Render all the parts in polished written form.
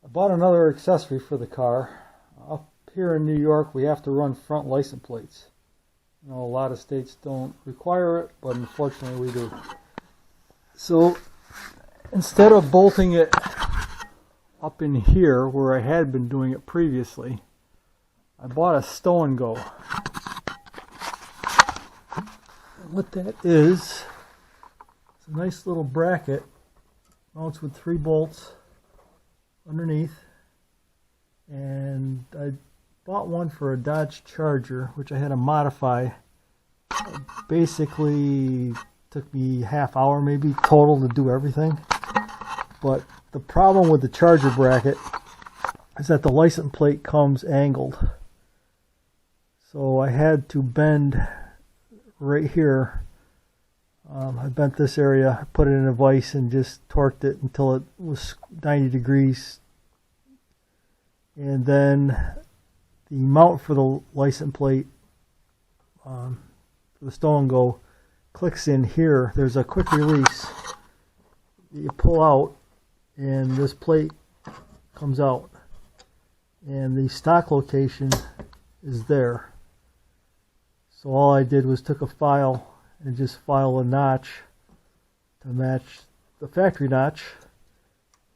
I bought another accessory for the car. Up here in New York, we have to run front license plates. You know, a lot of states don't require it, but unfortunately we do. So instead of bolting it up in here where I had been doing it previously, I bought a stow and go. And what that is, it's a nice little bracket, mounts with 3 bolts underneath, and I bought one for a Dodge Charger, which I had to modify. Basically took me half hour maybe total to do everything. But the problem with the Charger bracket is that the license plate comes angled. So I had to bend right here. I bent this area, put it in a vise, and just torqued it until it was 90 degrees. And then the mount for the license plate, for the stow and go, clicks in here. There's a quick release that you pull out, and this plate comes out. And the stock location is there. So all I did was took a file and just file a notch to match the factory notch,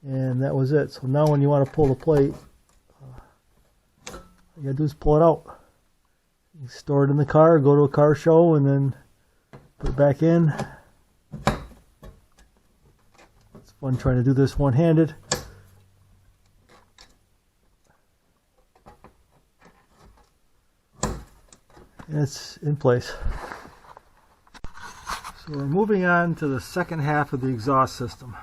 and that was it. So now when you want to pull the plate, all you gotta do is pull it out. You store it in the car, go to a car show, and then put it back in. It's fun trying to do this one-handed. And it's in place. So we're moving on to the second half of the exhaust system.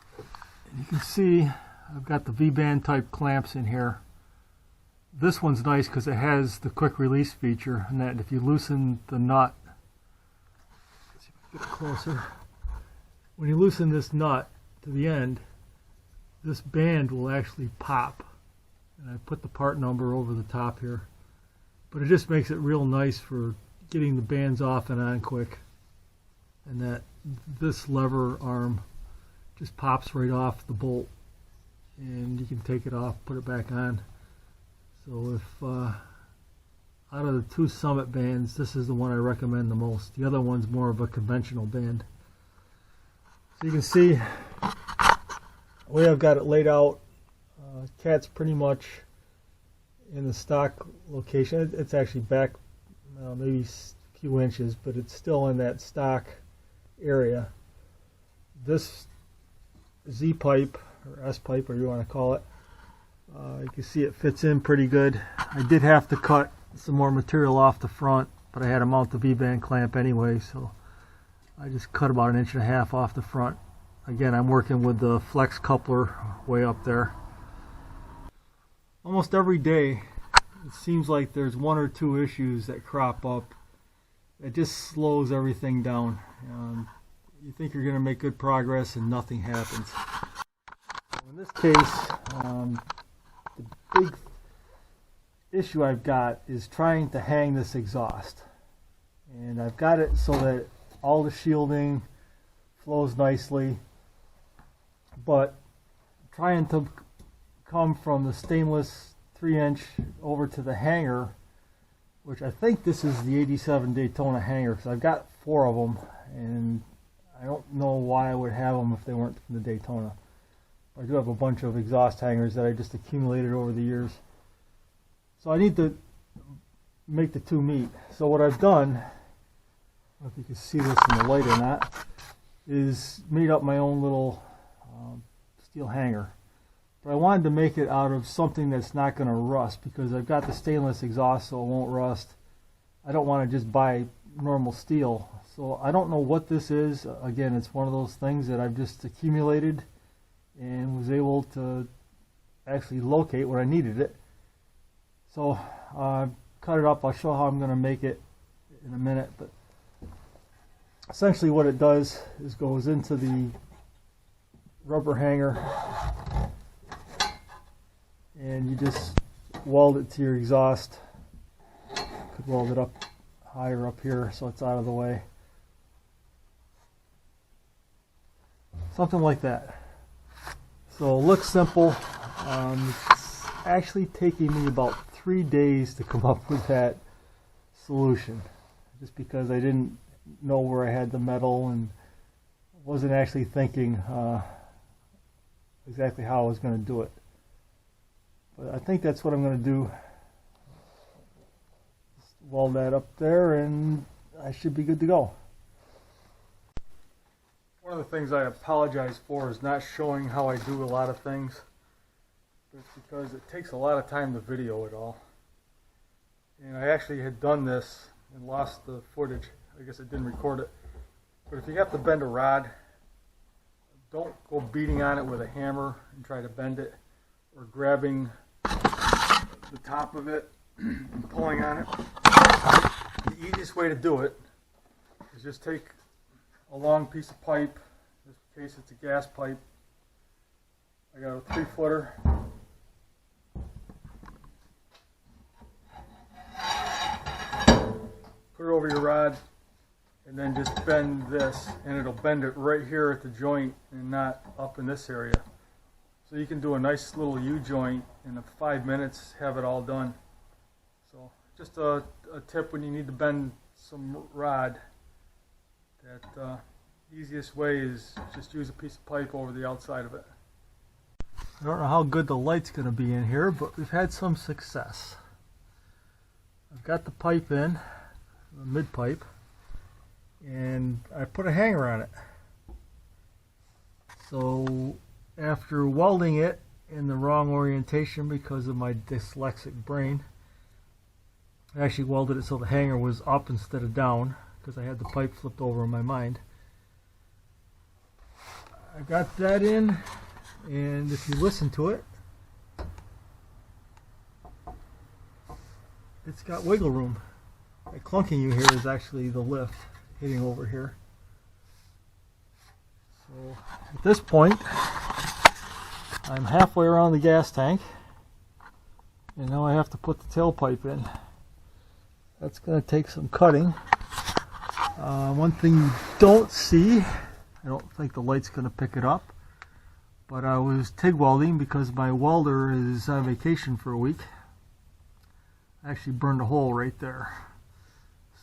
And you can see I've got the V-band type clamps in here. This one's nice because it has the quick release feature, and that if you loosen the nut, let's see if I get it closer. When you loosen this nut to the end, this band will actually pop. And I put the part number over the top here. But it just makes it real nice for getting the bands off and on quick. And that this lever arm just pops right off the bolt, and you can take it off, put it back on. So if out of the 2 Summit bands, this is the one I recommend the most. The other one's more of a conventional band. So you can see the way I've got it laid out. Cat's pretty much in the stock location. It's actually back maybe a few inches, but it's still in that stock area. This Z pipe or S pipe, or you want to call it, you can see it fits in pretty good. I did have to cut some more material off the front, but I had to mount the V-band clamp anyway, so I just cut about 1.5 inches off the front. Again, I'm working with the flex coupler way up there. Almost every day it seems like there's 1 or 2 issues that crop up. It just slows everything down. You think you're going to make good progress and nothing happens. So in this case, the big issue I've got is trying to hang this exhaust. And I've got it so that all the shielding flows nicely, but trying to come from the stainless 3-inch over to the hanger, which I think this is the 87 Daytona hanger, because I've got 4 of them, and I don't know why I would have them if they weren't from the Daytona. I do have a bunch of exhaust hangers that I just accumulated over the years. So I need to make the 2 meet. So what I've done, I don't know if you can see this in the light or not, is made up my own little steel hanger. But I wanted to make it out of something that's not going to rust, because I've got the stainless exhaust so it won't rust. I don't want to just buy normal steel. So I don't know what this is. Again, it's one of those things that I've just accumulated and was able to actually locate where I needed it. So cut it up. I'll show how I'm going to make it in a minute. But essentially what it does is goes into the rubber hanger, and you just weld it to your exhaust. Could weld it up higher up here so it's out of the way. Something like that. So it looks simple. It's actually taking me about 3 days to come up with that solution, just because I didn't know where I had the metal and wasn't actually thinking exactly how I was going to do it. But I think that's what I'm going to do. Just weld that up there and I should be good to go. One of the things I apologize for is not showing how I do a lot of things. It's because it takes a lot of time to video it all. And I actually had done this and lost the footage. I guess I didn't record it. But if you have to bend a rod, don't go beating on it with a hammer and try to bend it, or grabbing the top of it and pulling on it. The easiest way to do it is just take a long piece of pipe. In this case it's a gas pipe. I got a 3-footer. Put it over your rod and then just bend this, and it'll bend it right here at the joint and not up in this area. So you can do a nice little U-joint in 5 minutes, have it all done. So just a tip when you need to bend some rod, that easiest way is just use a piece of pipe over the outside of it. I don't know how good the light's going to be in here, but we've had some success. I've got the pipe in, the mid pipe, and I put a hanger on it. So after welding it in the wrong orientation because of my dyslexic brain, I actually welded it so the hanger was up instead of down because I had the pipe flipped over in my mind. I got that in, and if you listen to it, it's got wiggle room. That clunking you hear is actually the lift hitting over here. So at this point, I'm halfway around the gas tank, and now I have to put the tailpipe in. That's going to take some cutting. One thing you don't see, I don't think the light's going to pick it up, but I was TIG welding because my welder is on vacation for a week. I actually burned a hole right there,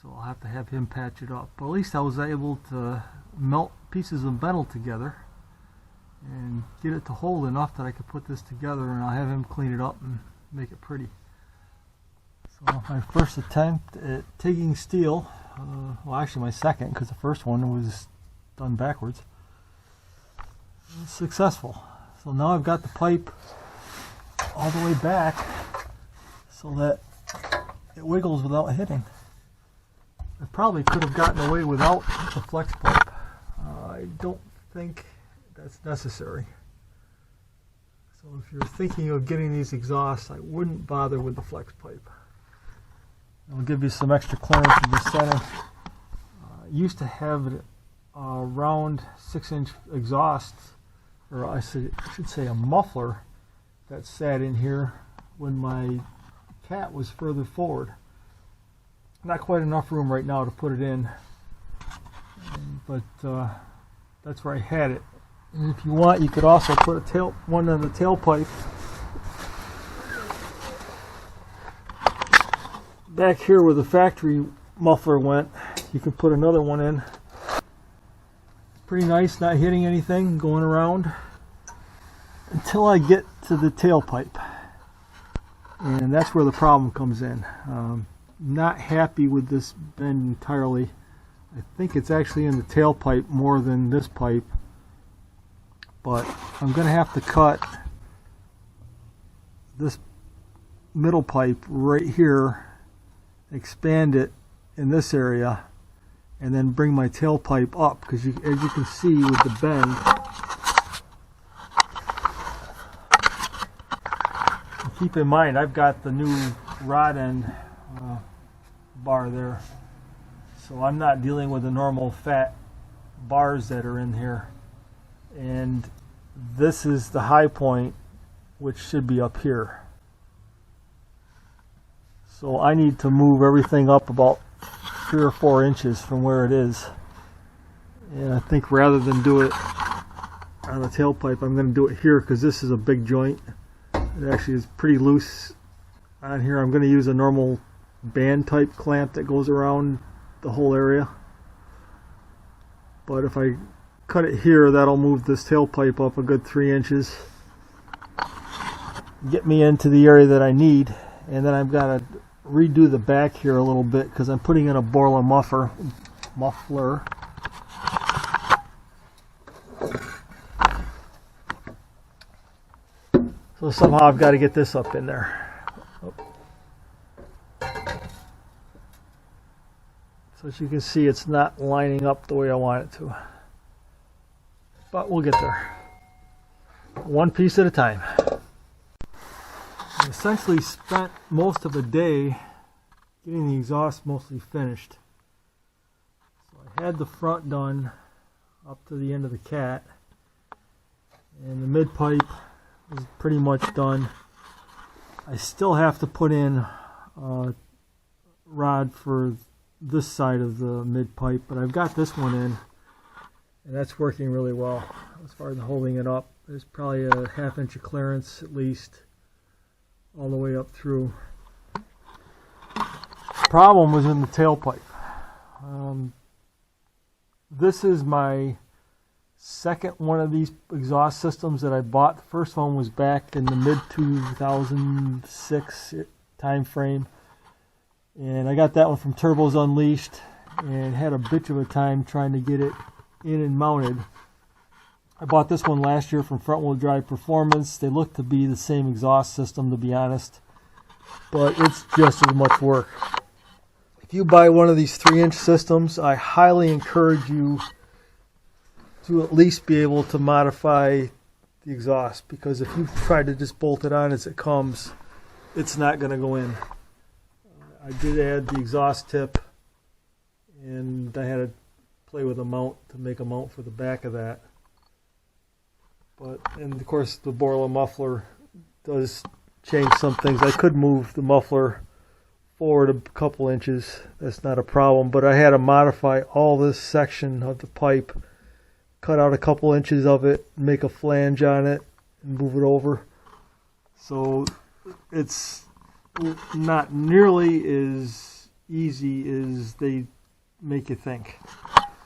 so I'll have to have him patch it up. But at least I was able to melt pieces of metal together and get it to hold enough that I could put this together, and I'll have him clean it up and make it pretty. So my first attempt at TIGging steel, well actually my second, because the first one was done backwards, was successful. So now I've got the pipe all the way back so that it wiggles without hitting. I probably could have gotten away without the flex pipe. I don't think that's necessary. So if you're thinking of getting these exhausts, I wouldn't bother with the flex pipe. It'll give you some extra clearance in the center. I used to have a round 6-inch exhaust, or I should say a muffler, that sat in here when my cat was further forward. Not quite enough room right now to put it in, but that's where I had it. And if you want, you could also put one on the tailpipe back here where the factory muffler went. You can put another one in. Pretty nice, not hitting anything, going around until I get to the tailpipe, and that's where the problem comes in. Not happy with this bend entirely. I think it's actually in the tailpipe more than this pipe, but I'm going to have to cut this middle pipe right here, expand it in this area, and then bring my tailpipe up, because as you can see with the bend, keep in mind I've got the new rod end bar there, so I'm not dealing with the normal fat bars that are in here, and this is the high point, which should be up here. So I need to move everything up about 3 or 4 inches from where it is, and I think rather than do it on the tailpipe. I'm going to do it here because this is a big joint. It actually is pretty loose on here. I'm going to use a normal band type clamp that goes around the whole area. But if I cut it here, that'll move this tailpipe up a good 3 inches. Get me into the area that I need. And then I've got to redo the back here a little bit because I'm putting in a Borla muffler. So somehow I've got to get this up in there. So as you can see, it's not lining up the way I want it to. But we'll get there. One piece at a time. I essentially spent most of the day getting the exhaust mostly finished. So I had the front done up to the end of the cat. And the mid pipe is pretty much done. I still have to put in a rod for this side of the mid pipe, but I've got this one in, and that's working really well as far as holding it up. There's probably a 1/2 inch of clearance at least all the way up through. Problem was in the tailpipe. This is my second one of these exhaust systems that I bought. The first one was back in the mid 2006 time frame, and I got that one from Turbos Unleashed and had a bitch of a time trying to get it in and mounted. I bought this one last year from Front Wheel Drive Performance. They look to be the same exhaust system, to be honest, but it's just as much work. If you buy one of these 3-inch systems, I highly encourage you to at least be able to modify the exhaust, because if you try to just bolt it on as it comes, it's not going to go in. I did add the exhaust tip, and I had to play with a mount to make a mount for the back of that. But, and of course the Borla muffler does change some things. I could move the muffler forward a couple inches, that's not a problem, but I had to modify all this section of the pipe, cut out a couple inches of it, make a flange on it, and move it over. So it's not nearly as easy as they make you think.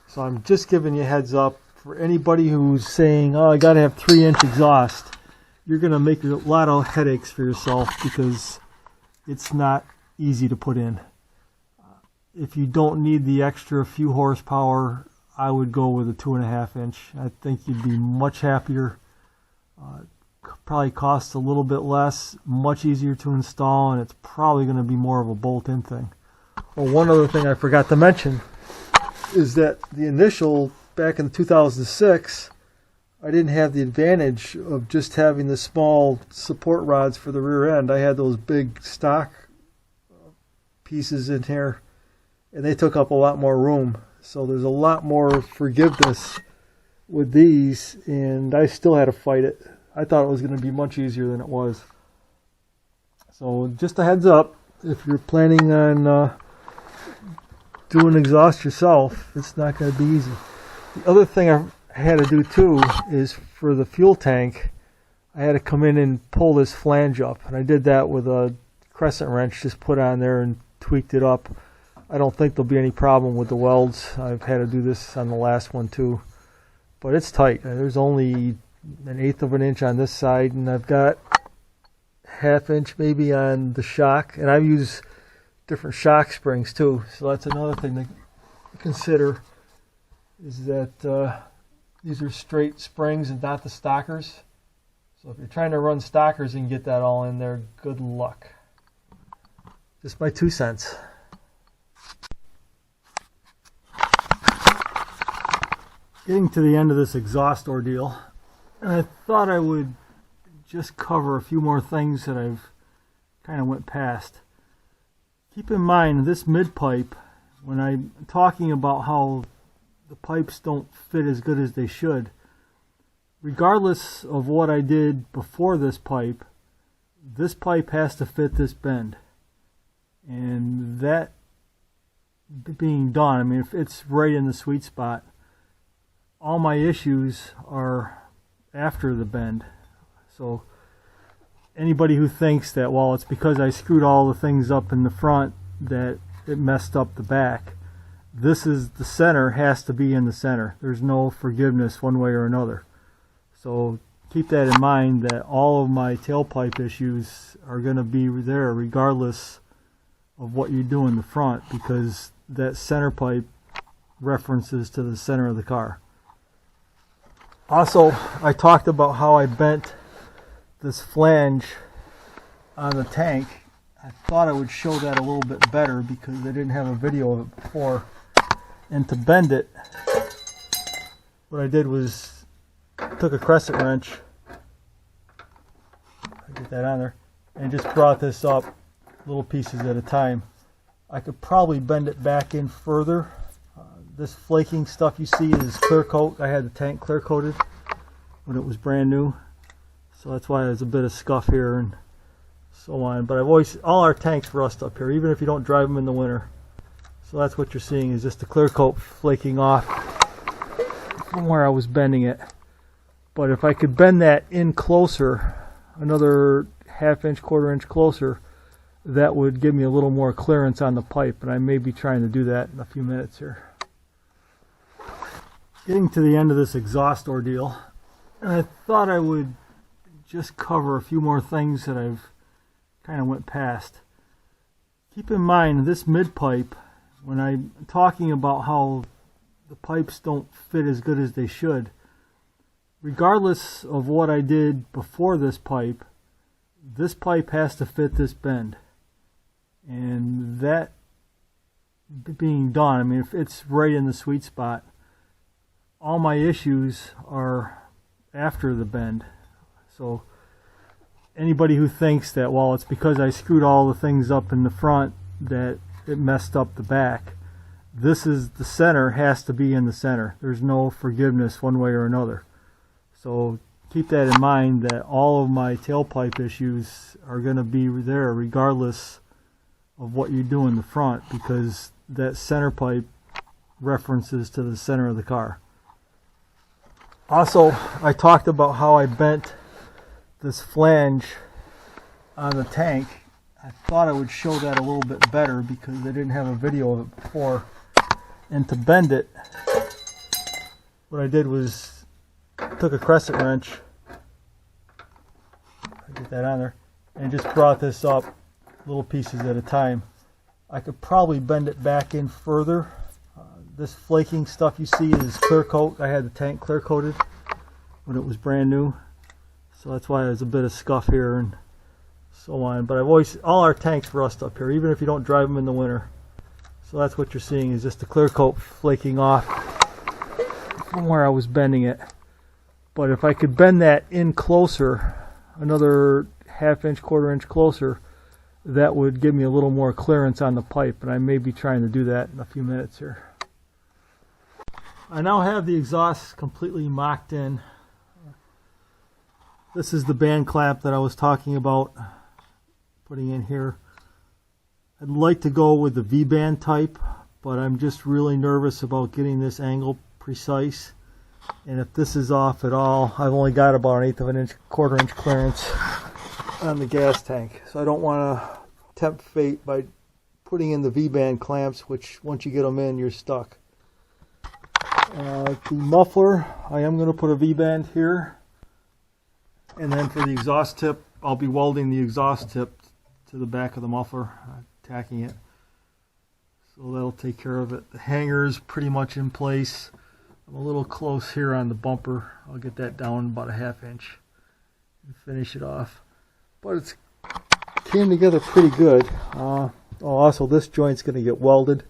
So I'm just giving you a heads up for anybody who's saying, oh, I got to have 3-inch exhaust. You're going to make a lot of headaches for yourself because it's not easy to put in. If you don't need the extra few horsepower, I would go with a 2.5 inch. I think you'd be much happier. Probably costs a little bit less, much easier to install, and it's probably going to be more of a bolt-in thing. Well, one other thing I forgot to mention is that the initial, back in 2006, I didn't have the advantage of just having the small support rods for the rear end. I had those big stock pieces in here, and they took up a lot more room. So there's a lot more forgiveness with these, and I still had to fight it. I thought it was going to be much easier than it was. So just a heads up, if you're planning on doing exhaust yourself, it's not going to be easy. The other thing I had to do too is for the fuel tank, I had to come in and pull this flange up, and I did that with a crescent wrench, just put on there and tweaked it up. I don't think there'll be any problem with the welds. I've had to do this on the last one too, but it's tight. There's only 1/8 of an inch on this side, and I've got 1/2 inch maybe on the shock, and I use different shock springs too, so that's another thing to consider, is that these are straight springs and not the stockers. So if you're trying to run stockers and get that all in there, good luck. Just my 2 cents. Getting to the end of this exhaust ordeal, and I thought I would just cover a few more things that I've kind of went past. Keep in mind this mid pipe, when I'm talking about how the pipes don't fit as good as they should, regardless of what I did before this pipe has to fit this bend. And that being done, I mean, if it's right in the sweet spot, all my issues are after the bend. So anybody who thinks that, well, it's because I screwed all the things up in the front that it messed up the back, this is the center, has to be in the center. There's no forgiveness one way or another. So keep that in mind, that all of my tailpipe issues are going to be there regardless of what you do in the front, because that center pipe references to the center of the car. Also, I talked about how I bent this flange on the tank. I thought I would show that a little bit better because I didn't have a video of it before. And to bend it, what I did was took a crescent wrench, get that on there, and just brought this up little pieces at a time. I could probably bend it back in further. This flaking stuff you see is clear coat. I had the tank clear coated when it was brand new, so that's why there's a bit of scuff here and so on. But I've always, all our tanks rust up here, even if you don't drive them in the winter. So that's what you're seeing, is just the clear coat flaking off from where I was bending it. But if I could bend that in closer, another ½ inch, ¼ inch closer, that would give me a little more clearance on the pipe, and I may be trying to do that in a few minutes here. Getting to the end of this exhaust ordeal, and I thought I would just cover a few more things that I've kind of went past. Keep in mind, this mid pipe, when I'm talking about how the pipes don't fit as good as they should, regardless of what I did before this pipe has to fit this bend. And that being done, I mean, if it's right in the sweet spot, all my issues are after the bend. So anybody who thinks that, well, it's because I screwed all the things up in the front that it messed up the back, this is the center, has to be in the center. There's no forgiveness one way or another. So keep that in mind, that all of my tailpipe issues are going to be there regardless of what you do in the front, because that center pipe references to the center of the car. Also, I talked about how I bent this flange on the tank. I thought I would show that a little bit better because I didn't have a video of it before. And to bend it, what I did was took a crescent wrench, get that on there, and just brought this up little pieces at a time. I could probably bend it back in further. This flaking stuff you see is clear coat. I had the tank clear coated when it was brand new, so that's why there's a bit of scuff here and so on. But I've always, all our tanks rust up here, even if you don't drive them in the winter. So that's what you're seeing, is just the clear coat flaking off from where I was bending it. But if I could bend that in closer, another ½ inch, ¼ inch closer, that would give me a little more clearance on the pipe, and I may be trying to do that in a few minutes here. I now have the exhaust completely mocked in. This is the band clamp that I was talking about putting in here. I'd like to go with the V-band type, but I'm just really nervous about getting this angle precise. And if this is off at all, I've only got about 1/8 of an inch, ¼ inch clearance on the gas tank. So I don't want to tempt fate by putting in the V-band clamps, which once you get them in, you're stuck. The muffler, I am going to put a V-band here. And then for the exhaust tip, I'll be welding the exhaust tip to the back of the muffler, tacking it. So that'll take care of it. The hanger's pretty much in place. I'm a little close here on the bumper. I'll get that down about 1/2 inch and finish it off. But it's came together pretty good. Also, this joint's going to get welded.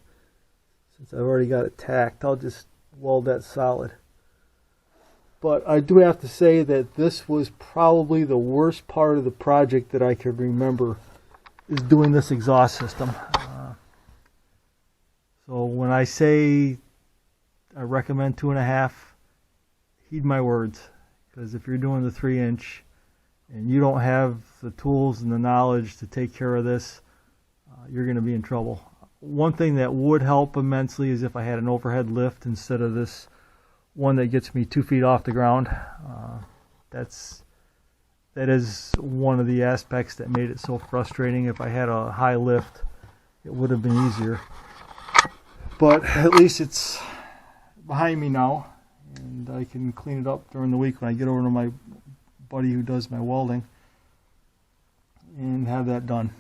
Since I've already got it tacked, I'll just weld that solid. But I do have to say that this was probably the worst part of the project that I can remember, is doing this exhaust system. So when I say I recommend 2.5, heed my words, because if you're doing the 3-inch and you don't have the tools and the knowledge to take care of this, you're going to be in trouble. One thing that would help immensely is if I had an overhead lift instead of this one that gets me 2 feet off the ground. that is one of the aspects that made it so frustrating. If I had a high lift, it would have been easier. But at least it's behind me now, and I can clean it up during the week when I get over to my buddy who does my welding and have that done.